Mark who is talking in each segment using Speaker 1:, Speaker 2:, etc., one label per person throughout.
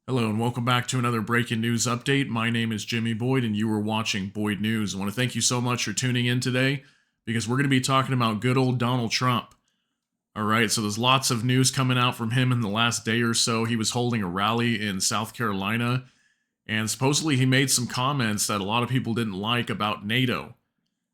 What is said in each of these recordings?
Speaker 1: Hello and welcome back to another breaking news update. My name is Jimmy Boyd and you are watching Boyd News. I want to thank you so much for tuning in today because we're going to be talking about good old Donald Trump. All right, so there's lots of news coming out from him in the last day or so. He was holding a rally in South Carolina and supposedly he made some comments that a lot of people didn't like about NATO.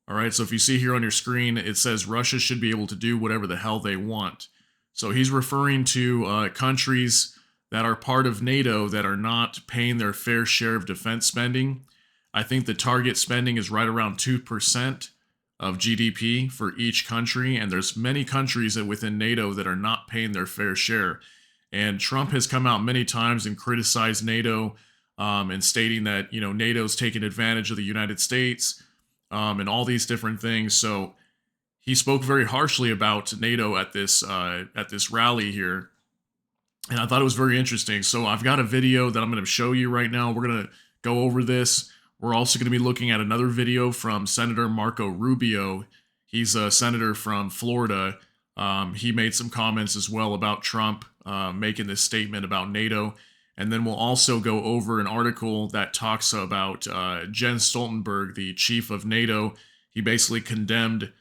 Speaker 1: All right, so if you see here on your screen, it says Russia should be able to do whatever the hell they want. So he's referring to countries that are part of NATO that are not paying their fair share of defense spending. I think the target spending is right around 2% of GDP for each country, and there's many countries that within NATO that are not paying their fair share. And Trump has come out many times and criticized NATO and stating that NATO's taking advantage of the United States and all these different things. So he spoke very harshly about NATO at this rally here, and I thought it was very interesting. So I've got a video that I'm going to show you right now. We're going to go over this. We're also going to be looking at another video from Senator Marco Rubio. He's a senator from Florida. He made some comments as well about Trump making this statement about NATO. And then we'll also go over an article that talks about Jens Stoltenberg, the chief of NATO. He basically condemned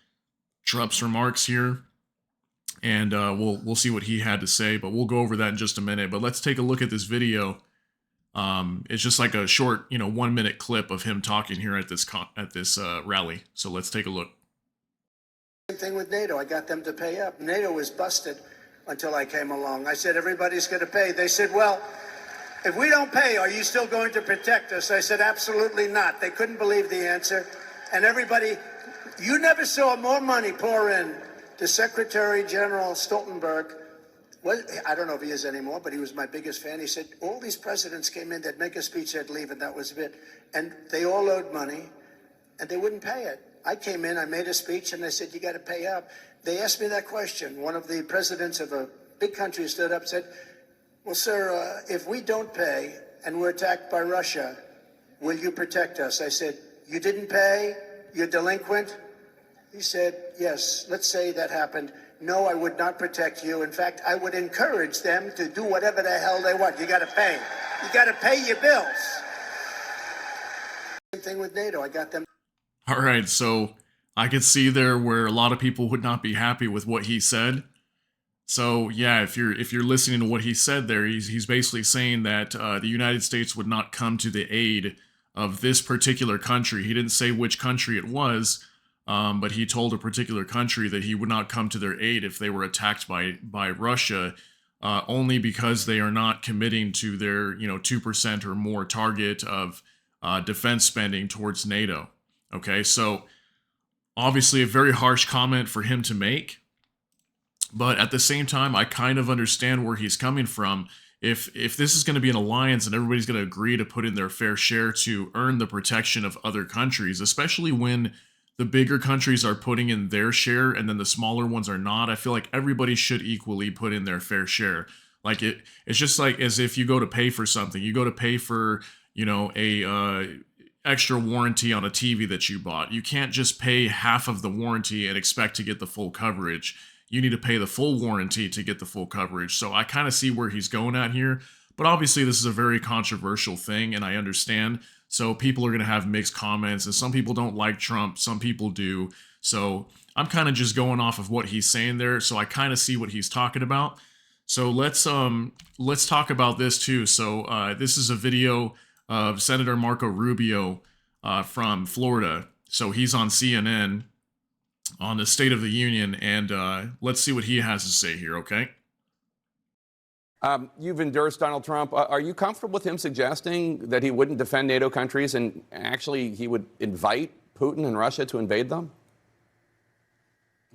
Speaker 1: Trump's remarks here. And we'll see what he had to say, but we'll go over that in just a minute. But let's take a look at this video. It's just like a short, 1-minute clip of him talking here at this rally. So let's take a look.
Speaker 2: Same thing with NATO. I got them to pay up. NATO was busted until I came along. I said, everybody's going to pay. They said, well, if we don't pay, are you still going to protect us? I said, absolutely not. They couldn't believe the answer. And everybody, you never saw more money pour in to Secretary General Stoltenberg. Well, I don't know if he is anymore, but he was my biggest fan. He said, all these presidents came in, they'd make a speech, they'd leave, and that was it. And they all owed money, and they wouldn't pay it. I came in, I made a speech, and I said, you got to pay up. They asked me that question. One of the presidents of a big country stood up and said, well, sir, if we don't pay and we're attacked by Russia, will you protect us? I said, you didn't pay? You're delinquent? He said, yes, let's say that happened. No, I would not protect you. In fact, I would encourage them to do whatever the hell they want. You got to pay. You got to pay your bills. Same thing with NATO. I got them.
Speaker 1: All right, so I could see there where a lot of people would not be happy with what he said. So yeah, if you're listening to what he said there, he's basically saying that the United States would not come to the aid of this particular country. He didn't say which country it was. But he told a particular country that he would not come to their aid if they were attacked by Russia, only because they are not committing to their 2% or more target of defense spending towards NATO. Okay, so obviously a very harsh comment for him to make, but at the same time, I kind of understand where he's coming from. If this is going to be an alliance and everybody's going to agree to put in their fair share to earn the protection of other countries, especially when the bigger countries are putting in their share and then the smaller ones are not, I feel like everybody should equally put in their fair share. Like it's just like as if you go to pay for something. You go to pay for, a extra warranty on a TV that you bought. You can't just pay half of the warranty and expect to get the full coverage. You need to pay the full warranty to get the full coverage. So I kind of see where he's going at here. But obviously this is a very controversial thing and I understand. So people are going to have mixed comments and some people don't like Trump, some people do. So I'm kind of just going off of what he's saying there. So I kind of see what he's talking about. So let's talk about this too. So this is a video of Senator Marco Rubio from Florida. So he's on CNN on the State of the Union and let's see what he has to say here, okay?
Speaker 3: You've endorsed Donald Trump. Are you comfortable with him suggesting that he wouldn't defend NATO countries and actually he would invite Putin and Russia to invade them?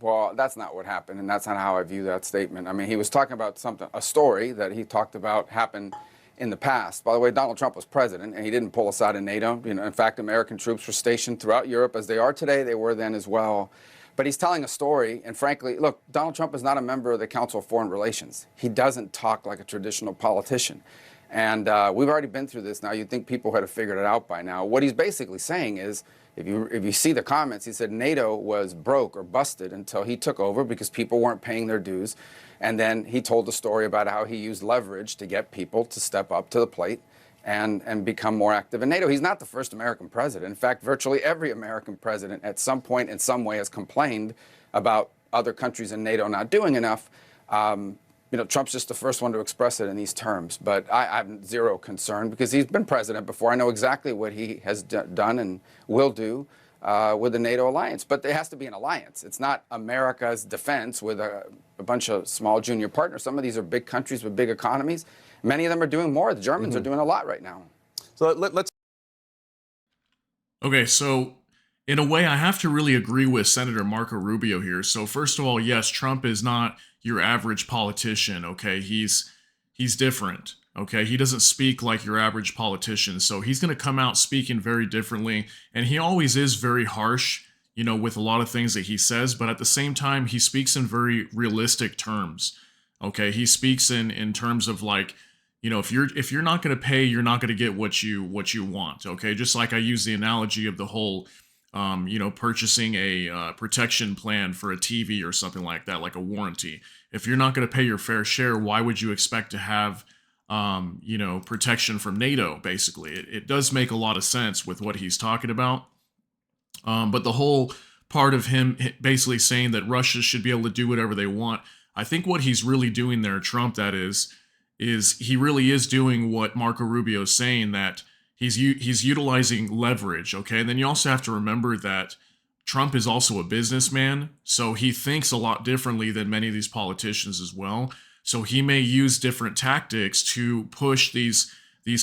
Speaker 4: Well, that's not what happened, and that's not how I view that statement. I mean, he was talking about a story that he talked about happened in the past. By the way, Donald Trump was president, and he didn't pull us out of NATO. In fact, American troops were stationed throughout Europe, as they are today. They were then as well. But he's telling a story, and frankly, look, Donald Trump is not a member of the Council of Foreign Relations. He doesn't talk like a traditional politician. And we've already been through this now. You'd think people had figured it out by now. What he's basically saying is, if you see the comments, he said NATO was broke or busted until he took over because people weren't paying their dues. And then he told the story about how he used leverage to get people to step up to the plate and become more active in NATO. He's not the first American president. In fact, virtually every American president at some point in some way has complained about other countries in NATO not doing enough. Trump's just the first one to express it in these terms. But I have zero concern because he's been president before. I know exactly what he has done and will do with the NATO alliance. But there has to be an alliance. It's not America's defense with a bunch of small junior partners. Some of these are big countries with big economies. Many of them are doing more. The Germans are doing a lot right now.
Speaker 3: So let's.
Speaker 1: Okay, so in a way, I have to really agree with Senator Marco Rubio here. So first of all, yes, Trump is not your average politician, okay? He's different, okay? He doesn't speak like your average politician. So he's going to come out speaking very differently. And he always is very harsh, with a lot of things that he says. But at the same time, he speaks in very realistic terms, okay? He speaks in terms of like, if you're not going to pay, you're not going to get what you want, okay? Just like I use the analogy of the whole purchasing a protection plan for a TV or something like that, like a warranty. If you're not going to pay your fair share, why would you expect to have, protection from NATO, basically? It does make a lot of sense with what he's talking about. But the whole part of him basically saying that Russia should be able to do whatever they want, I think what he's really doing there, Trump that is he really is doing what Marco Rubio is saying, that he's utilizing leverage, okay? And then you also have to remember that Trump is also a businessman, so he thinks a lot differently than many of these politicians as well. So he may use different tactics to push these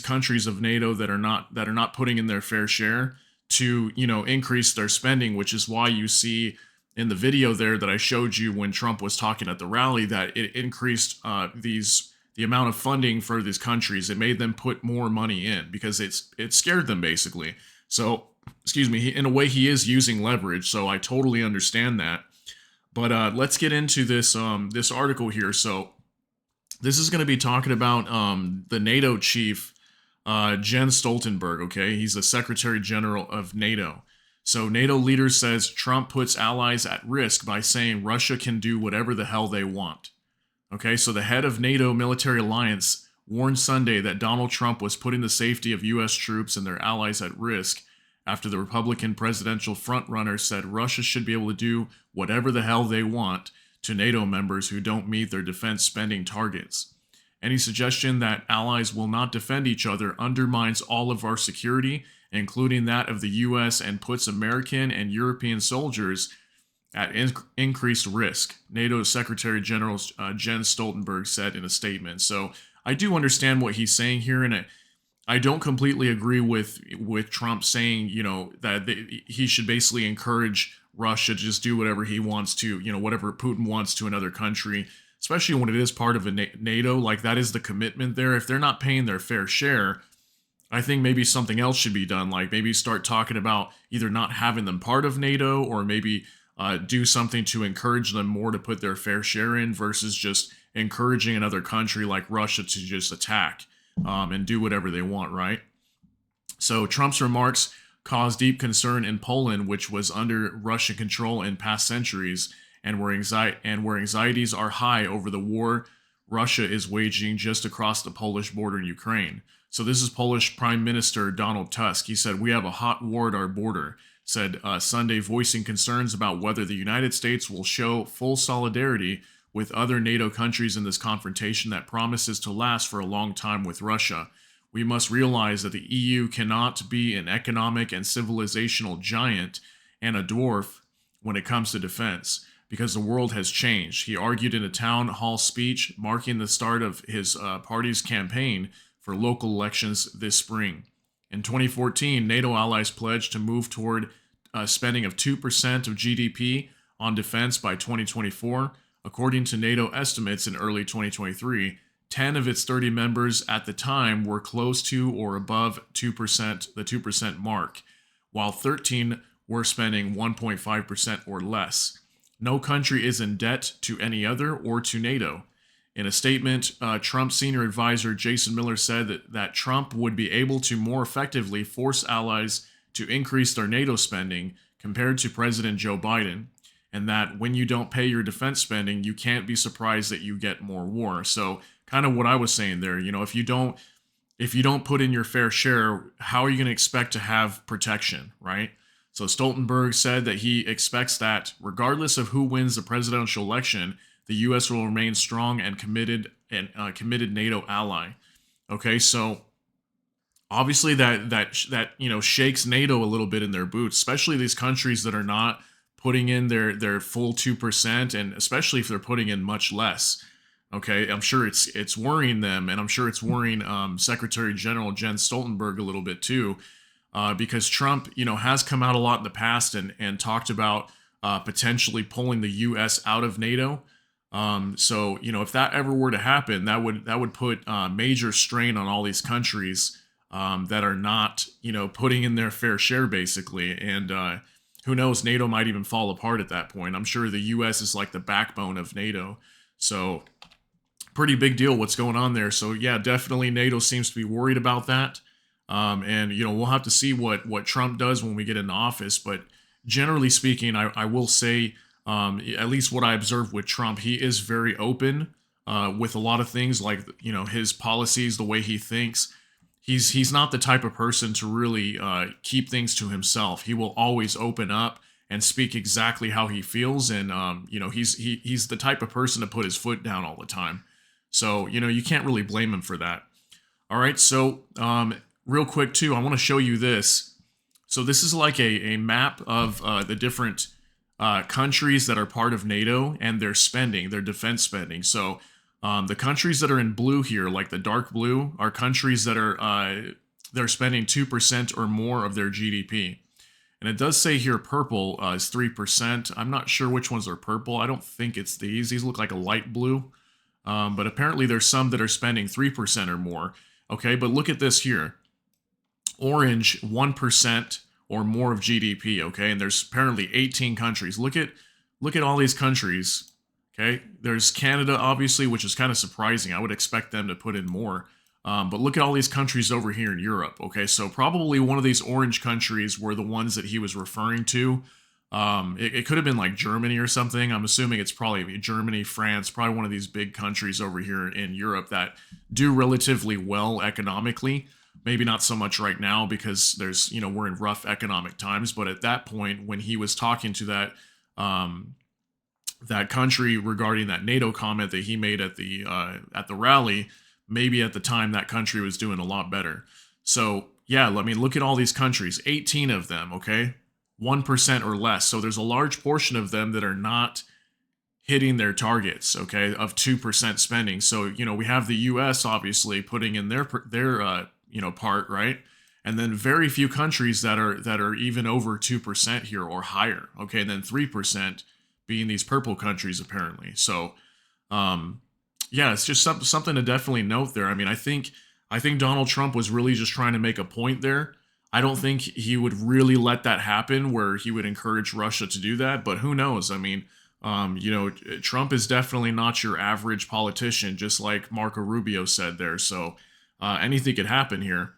Speaker 1: countries of NATO that are not putting in their fair share to, increase their spending, which is why you see in the video there that I showed you when Trump was talking at the rally that it increased the amount of funding for these countries. It made them put more money in because it scared them basically. So, excuse me, in a way he is using leverage. So I totally understand that. But let's get into this this article here. So this is going to be talking about the NATO chief, Jens Stoltenberg. Okay, he's the Secretary General of NATO. So NATO leader says Trump puts allies at risk by saying Russia can do whatever the hell they want. Okay, so the head of NATO military alliance warned Sunday that Donald Trump was putting the safety of U.S. troops and their allies at risk after the Republican presidential frontrunner said Russia should be able to do whatever the hell they want to NATO members who don't meet their defense spending targets. Any suggestion that allies will not defend each other undermines all of our security, including that of the U.S., and puts American and European soldiers at increased risk, NATO's Secretary General Jens Stoltenberg said in a statement. So I do understand what he's saying here, and I don't completely agree with Trump saying, that he should basically encourage Russia to just do whatever he wants to, whatever Putin wants to another country, especially when it is part of a NATO. Like, that is the commitment there. If they're not paying their fair share, I think maybe something else should be done. Like maybe start talking about either not having them part of NATO, or maybe do something to encourage them more to put their fair share in versus just encouraging another country like Russia to just attack and do whatever they want, right? So Trump's remarks caused deep concern in Poland, which was under Russian control in past centuries, and where anxieties are high over the war Russia is waging just across the Polish border in Ukraine. So this is Polish Prime Minister Donald Tusk. He said, "We have a hot war at our border," said Sunday, voicing concerns about whether the United States will show full solidarity with other NATO countries in this confrontation that promises to last for a long time with Russia. "We must realize that the EU cannot be an economic and civilizational giant and a dwarf when it comes to defense, because the world has changed," he argued in a town hall speech marking the start of his party's campaign for local elections this spring. In 2014, NATO allies pledged to move toward spending of 2% of GDP on defense by 2024. According to NATO estimates in early 2023, 10 of its 30 members at the time were close to or above 2%, the 2% mark, while 13 were spending 1.5% or less. No country is in debt to any other or to NATO. In a statement, Trump's senior advisor Jason Miller said that Trump would be able to more effectively force allies to increase their NATO spending compared to President Joe Biden. and that when you don't pay your defense spending, you can't be surprised that you get more war. So kind of what I was saying there, if you don't put in your fair share, how are you going to expect to have protection, right? So Stoltenberg said that he expects that regardless of who wins the presidential election, the U.S. will remain strong and committed NATO ally. Okay, so obviously that shakes NATO a little bit in their boots, especially these countries that are not putting in their full 2%, and especially if they're putting in much less. Okay, I'm sure it's worrying them, and I'm sure it's worrying Secretary General Jens Stoltenberg a little bit too, because Trump, has come out a lot in the past and talked about potentially pulling the U.S. out of NATO. So if that ever were to happen, that would put major strain on all these countries that are not putting in their fair share basically, and who knows, NATO might even fall apart at that point. I'm sure the U.S. is like the backbone of NATO, so pretty big deal what's going on there. So yeah, definitely NATO seems to be worried about that. And we'll have to see what Trump does when we get into office. But generally speaking, I will say, at least what I observed with Trump, he is very open with a lot of things, like his policies, the way he thinks. He's not the type of person to really keep things to himself. He will always open up and speak exactly how he feels, and he's the type of person to put his foot down all the time. So you can't really blame him for that. All right, so real quick too, I want to show you this. So this is like a map of the different countries that are part of NATO and their spending, their defense spending. So the countries that are in blue here, like the dark blue, are countries that are they're spending 2% or more of their GDP. And it does say here purple is 3%. I'm not sure which ones are purple. I don't think it's these. These look like a light blue. But apparently there's some that are spending 3% or more. Okay, but look at this here. Orange, 1% or more of GDP, okay? And there's apparently 18 countries. Look at all these countries, okay? There's Canada, obviously, which is kind of surprising. I would expect them to put in more. But look at all these countries over here in Europe, okay? So probably one of these orange countries were the ones that he was referring to. It could have been like Germany or something. I'm assuming it's probably Germany, France, probably one of these big countries over here in Europe that do relatively well economically. Maybe not so much right now because there's, we're in rough economic times. But at that point, when he was talking to that country regarding that NATO comment that he made at the rally, maybe at the time that country was doing a lot better. So yeah, look at all these countries, 18 of them, okay? 1% or less. So there's a large portion of them that are not hitting their targets, okay, of 2% spending. So, we have the US obviously putting in their part, right? And then very few countries that are even over 2% here or higher, okay? And then 3% being these purple countries apparently. So, yeah, it's just something to definitely note there. I mean, I think Donald Trump was really just trying to make a point there. I don't think he would really let that happen where he would encourage Russia to do that, but who knows? I mean, Trump is definitely not your average politician, just like Marco Rubio said there. So anything could happen here.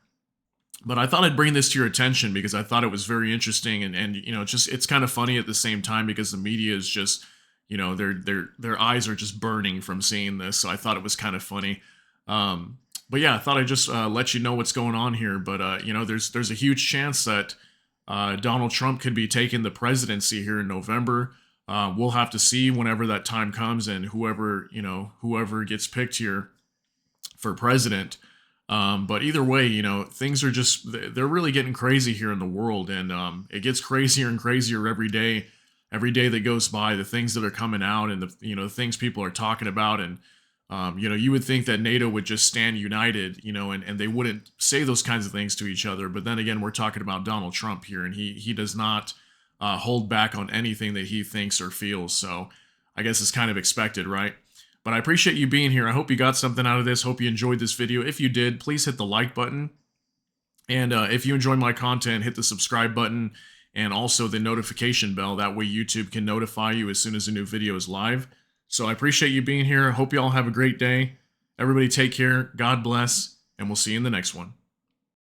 Speaker 1: But I thought I'd bring this to your attention because I thought it was very interesting, and it's kind of funny at the same time because the media is just, their eyes are just burning from seeing this. So I thought it was kind of funny. But yeah, I thought I'd just let you know what's going on here. But, there's a huge chance that Donald Trump could be taking the presidency here in November. We'll have to see whenever that time comes and whoever gets picked here for president. But either way, things are they're really getting crazy here in the world. And it gets crazier and crazier every day. Every day that goes by, the things that are coming out and the things people are talking about. And you would think that NATO would just stand united, and they wouldn't say those kinds of things to each other. But then again, we're talking about Donald Trump here, and he does not hold back on anything that he thinks or feels. So I guess it's kind of expected, right? But I appreciate you being here. I hope you got something out of this. Hope you enjoyed this video. If you did, please hit the like button. And if you enjoy my content, hit the subscribe button and also the notification bell. That way YouTube can notify you as soon as a new video is live. So I appreciate you being here. Hope you all have a great day. Everybody take care. God bless. And we'll see you in the next one.